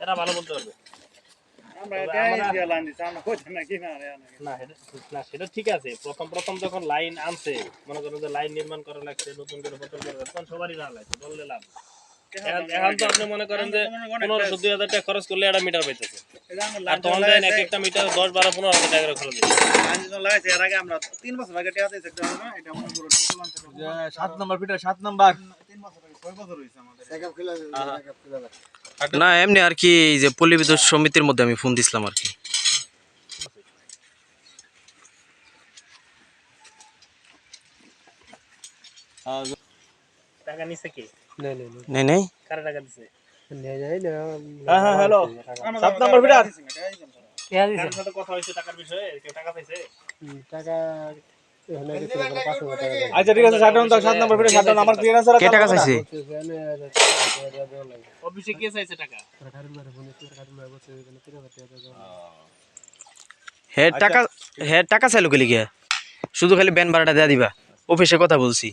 এরা ভালো বলতে পারবে। না সেটা ঠিক আছে, প্রথম যখন লাইন আনছে, মনে করেন যে লাইন নির্মাণ করা লাগছে, নতুন করে বোতল করা লাগছে, তখন সবারই না লাগছে, বললে লাভ। এখন তো আপনি মনে করেন যে 1500-2000 টাকা খরচ করলে একটা মিটার পাইতেছে, আর তখন দেন এক একটা মিটার 10-12-15 টাকা করে খরচ লাগাইছে। এর আগে আমরা 3 বছর আগে টাকা দিয়েছি, এটা মনে করো 7 নম্বর ফিটার 7 নম্বর 3 বছর আগে 6 বছর হইছে আমাদের চেকআপ খেলা। না এমনি আর কি, এই যে পল্লী বিদ্যুৎ সমিতির মধ্যে আমি ফোন দিছিলাম আর কি। টাকা নিছে কি? নেই নেই কার টাকা দিছে? হ্যাঁ হ্যাঁ হ্যালো 7 নম্বর ফিটার কে দিছে? কার সাথে কথা হইছে টাকার বিষয়ে? কেউ টাকা পাইছে? টাকা আচ্ছা ঠিক আছে 7 নম্বর ফিটার 7 আমার ক্লিয়ার আছে। কে টাকা চাইছে? অফিসে কে চাইছে টাকা? হে টাকা চাইলো কে লিগে? শুধু খালি ব্যান ভাড়াটা দেয়া দিবা, অফিসে কথা বলছি।